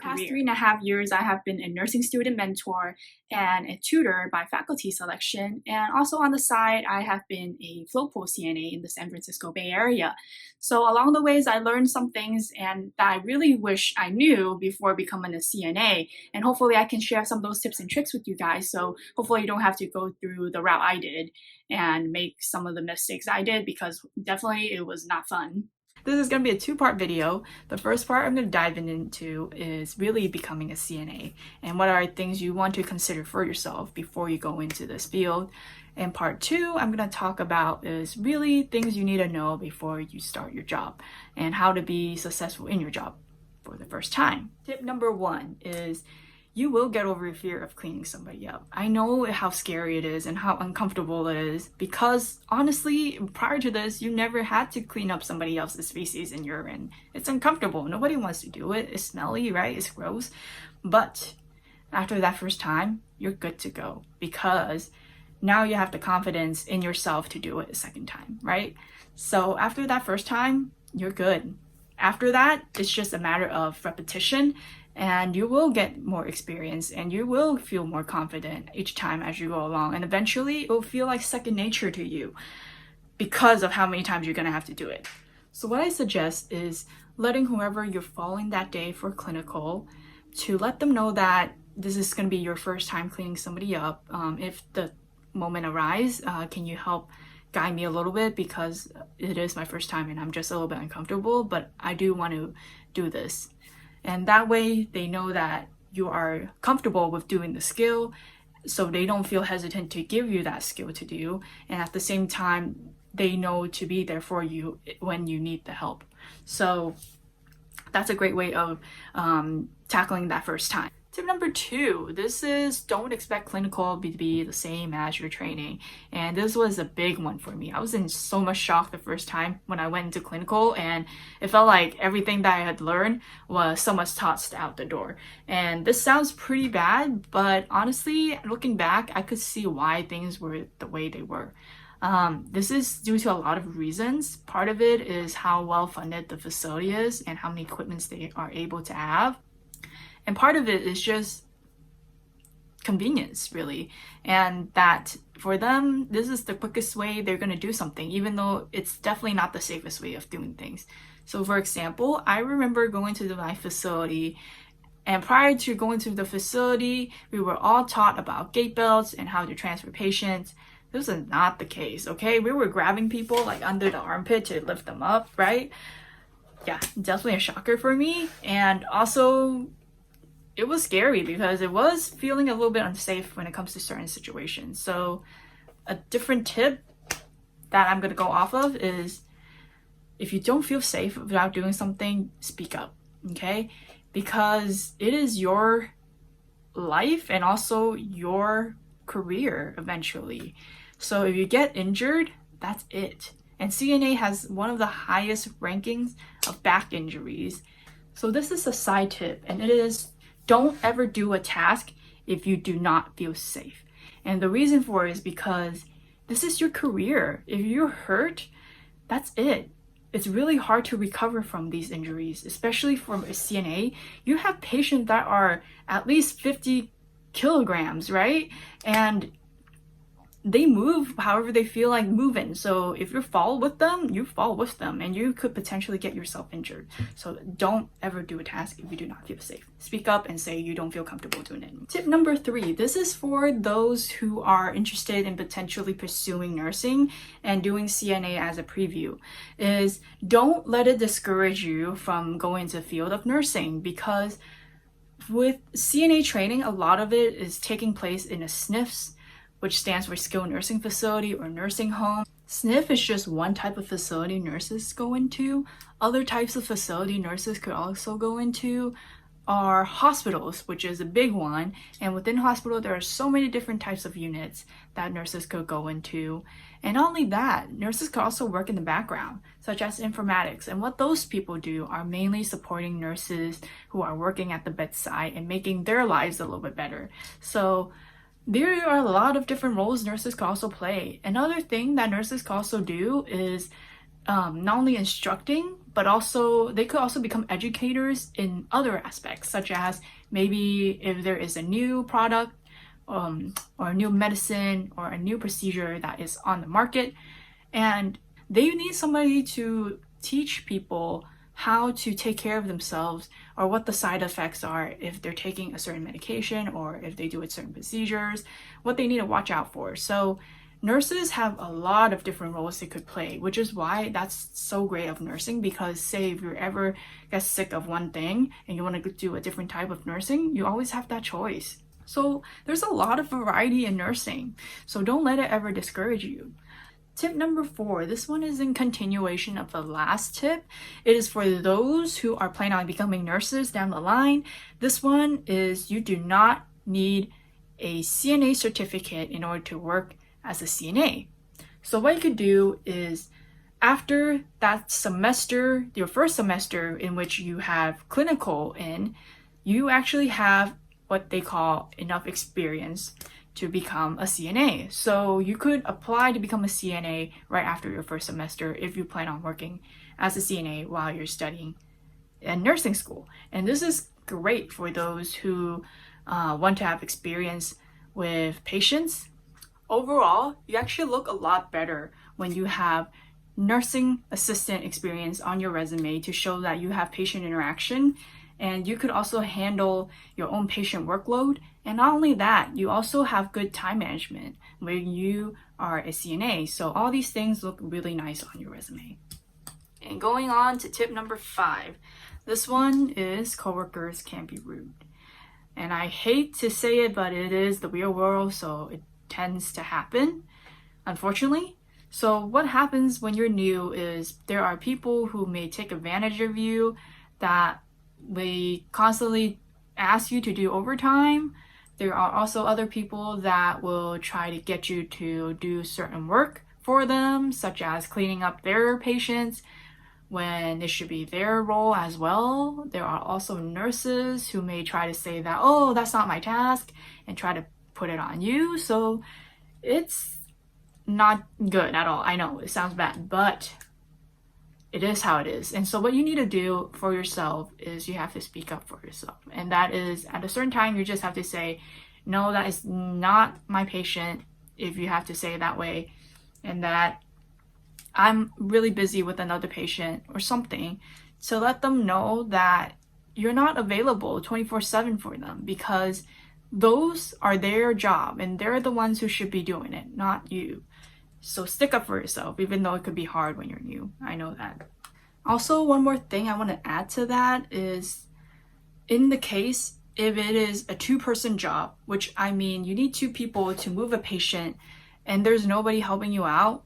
past 3.5 years, I have been a nursing student mentor and a tutor by faculty selection. And also on the side, I have been a float pool CNA in the San Francisco Bay Area. So along the ways, I learned some things and that I really wish I knew before becoming a CNA. And hopefully I can share some of those tips and tricks with you guys. So hopefully you don't have to go through the route I did and make some of the mistakes I did, because definitely it was not fun. This is going to be a two-part video. The first part I'm going to dive into is really becoming a CNA and what are things you want to consider for yourself before you go into this field. And part two I'm going to talk about is really things you need to know before you start your job and how to be successful in your job for the first time. Tip number one is you will get over your fear of cleaning somebody up. I know how scary it is and how uncomfortable it is, because honestly, prior to this, you never had to clean up somebody else's feces and urine. It's uncomfortable. Nobody wants to do it. It's smelly, right? It's gross. But after that first time, you're good to go, because now you have the confidence in yourself to do it a second time, right? So after that first time, you're good. After that, it's just a matter of repetition, and you will get more experience and you will feel more confident each time as you go along. And eventually it will feel like second nature to you because of how many times you're going to have to do it. So what I suggest is letting whoever you're following that day for clinical to let them know that this is going to be your first time cleaning somebody up. If the moment arises, can you help guide me a little bit, because it is my first time and I'm just a little bit uncomfortable, but I do want to do this. And that way they know that you are comfortable with doing the skill, so they don't feel hesitant to give you that skill to do. And at the same time, they know to be there for you when you need the help. So that's a great way of tackling that first time. Tip number two, this is don't expect clinical to be the same as your training. And this was a big one for me. I was in so much shock the first time when I went into clinical, and it felt like everything that I had learned was so much tossed out the door. And this sounds pretty bad, but honestly, looking back, I could see why things were the way they were. This is due to a lot of reasons. Part of it is how well funded the facility is and how many equipments they are able to have. And part of it is just convenience, really. And that for them, this is the quickest way they're going to do something, even though it's definitely not the safest way of doing things. So for example, I remember going to my facility, and prior to going to the facility, we were all taught about gait belts and how to transfer patients. This is not the case, okay? We were grabbing people like under the armpit to lift them up, right? Yeah, definitely a shocker for me. And also, it was scary because it was feeling a little bit unsafe when it comes to certain situations. So a different tip that I'm going to go off of is, if you don't feel safe without doing something, speak up, okay? Because it is your life and also your career eventually. So if you get injured, that's it. And CNA has one of the highest rankings of back injuries. So this is a side tip, and it is, don't ever do a task if you do not feel safe. And the reason for it is because this is your career. If you're hurt, that's it. It's really hard to recover from these injuries, especially from a CNA. You have patients that are at least 50 kilograms, right? And they move however they feel like moving. So if you fall with them, you fall with them, and you could potentially get yourself injured. So don't ever do a task if you do not feel safe. Speak up and say you don't feel comfortable doing it. Tip number three, this is for those who are interested in potentially pursuing nursing and doing CNA as a preview, is don't let it discourage you from going into the field of nursing, because with CNA training, a lot of it is taking place in a SNFs, which stands for skilled nursing facility or nursing home. SNF is just one type of facility nurses go into. Other types of facility nurses could also go into are hospitals, which is a big one. And within hospital, there are so many different types of units that nurses could go into. And not only that, nurses could also work in the background, such as informatics. And what those people do are mainly supporting nurses who are working at the bedside and making their lives a little bit better. So there are a lot of different roles nurses can also play. Another thing that nurses can also do is not only instructing, but also they could also become educators in other aspects, such as maybe if there is a new product or a new medicine or a new procedure that is on the market, and they need somebody to teach people how to take care of themselves or what the side effects are if they're taking a certain medication or if they do certain procedures, what they need to watch out for. So nurses have a lot of different roles they could play, which is why that's so great of nursing, because say if you ever get sick of one thing and you want to do a different type of nursing, you always have that choice. So there's a lot of variety in nursing, so don't let it ever discourage you. Tip number 4, this one is in continuation of the last tip. It is for those who are planning on becoming nurses down the line. This one is you do not need a CNA certificate in order to work as a CNA. So what you could do is after that semester, your first semester in which you have clinical in, you actually have what they call enough experience to become a CNA. So you could apply to become a CNA right after your first semester if you plan on working as a CNA while you're studying in nursing school. And this is great for those who want to have experience with patients. Overall, you actually look a lot better when you have nursing assistant experience on your resume to show that you have patient interaction, and you could also handle your own patient workload. And not only that, you also have good time management when you are a CNA. So all these things look really nice on your resume. And going on to tip number 5, this one is coworkers can be rude. And I hate to say it, but it is the real world, so it tends to happen, unfortunately. So what happens when you're new is there are people who may take advantage of you, that they constantly ask you to do overtime. There are also other people that will try to get you to do certain work for them, such as cleaning up their patients when it should be their role as well. There are also nurses who may try to say that, oh, that's not my task, and try to put it on you. So it's not good at all. I know it sounds bad, but it is how it is. And so what you need to do for yourself is you have to speak up for yourself. And that is at a certain time, you just have to say, no, that is not my patient, if you have to say it that way, and that I'm really busy with another patient or something, to let them know that you're not available 24/7 for them, because those are their job and they're the ones who should be doing it, not you. So stick up for yourself, even though it could be hard when you're new. I know that. Also, one more thing I want to add to that is, in the case if it is a 2-person job, which I mean you need 2 people to move a patient and there's nobody helping you out,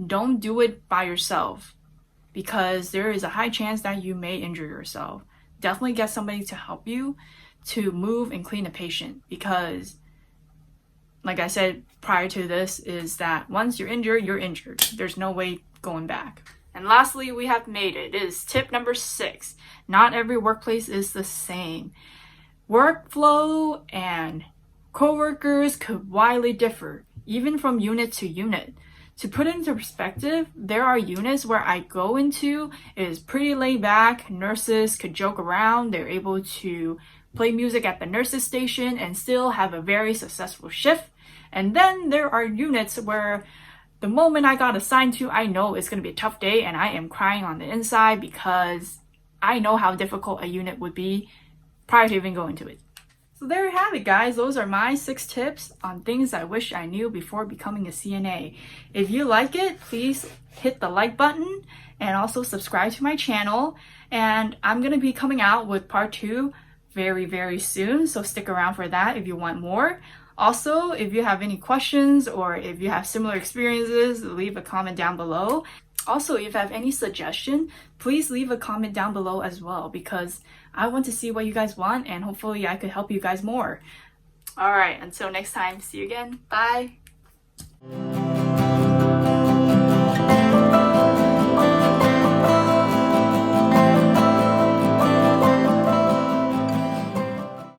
don't do it by yourself, because there is a high chance that you may injure yourself. Definitely get somebody to help you to move and clean a patient, because like I said prior to this, is that once you're injured, you're injured. There's no way going back. And lastly, we have made it. It is tip number 6. Not every workplace is the same. Workflow and coworkers could widely differ, even from unit to unit. To put it into perspective, there are units where I go into, it is pretty laid back. Nurses could joke around. They're able to play music at the nurses station and still have a very successful shift. And then there are units where the moment I got assigned to, I know it's going to be a tough day and I am crying on the inside, because I know how difficult a unit would be prior to even going to it. So there you have it, guys. Those are my 6 tips on things I wish I knew before becoming a CNA. If you like it, please hit the like button and also subscribe to my channel. And I'm going to be coming out with part 2 very, very soon, so stick around for that if you want more. Also, if you have any questions or if you have similar experiences, leave a comment down below. Also, if you have any suggestion, please leave a comment down below as well, because I want to see what you guys want and hopefully I could help you guys more. Alright, until next time, see you again. Bye!